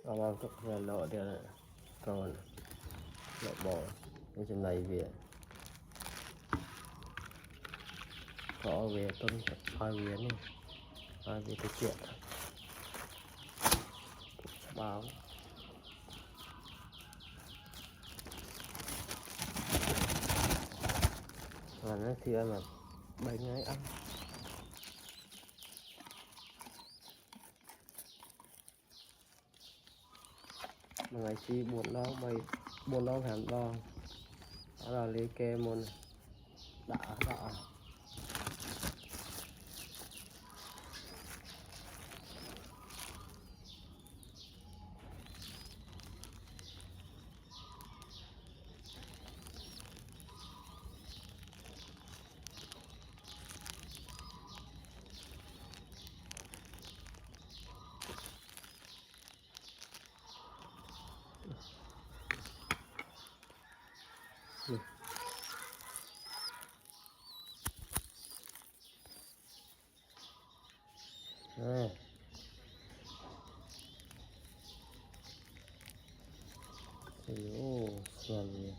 Ông chút về lộ thì còn lộ bỏ cái chuyện này về có về tuân hai về này hai về cái chuyện báo và nó thì mà bánh ấy ăn mà ngày chi buồn đó hẳn đó đó là lấy kê môn đã à. Ồ, xuân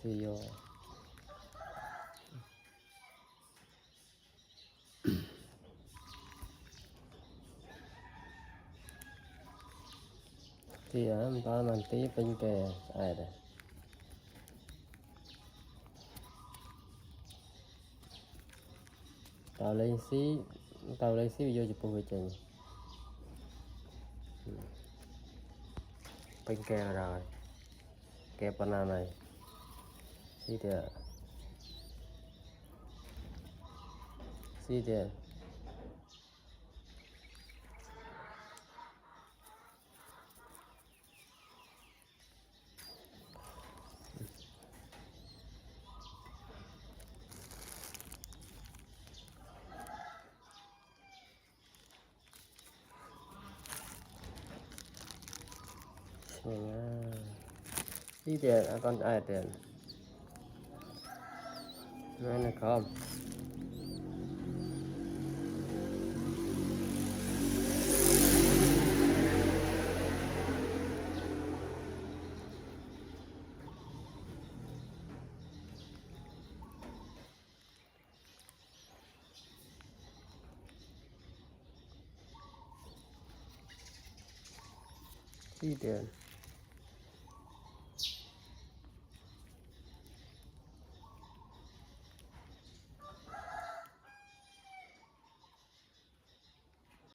see you thì em ta mình tí bên kề ai đây tao lên xí video chụp về trình bên kề rồi kè banana này see there see there con ai tiền này không see there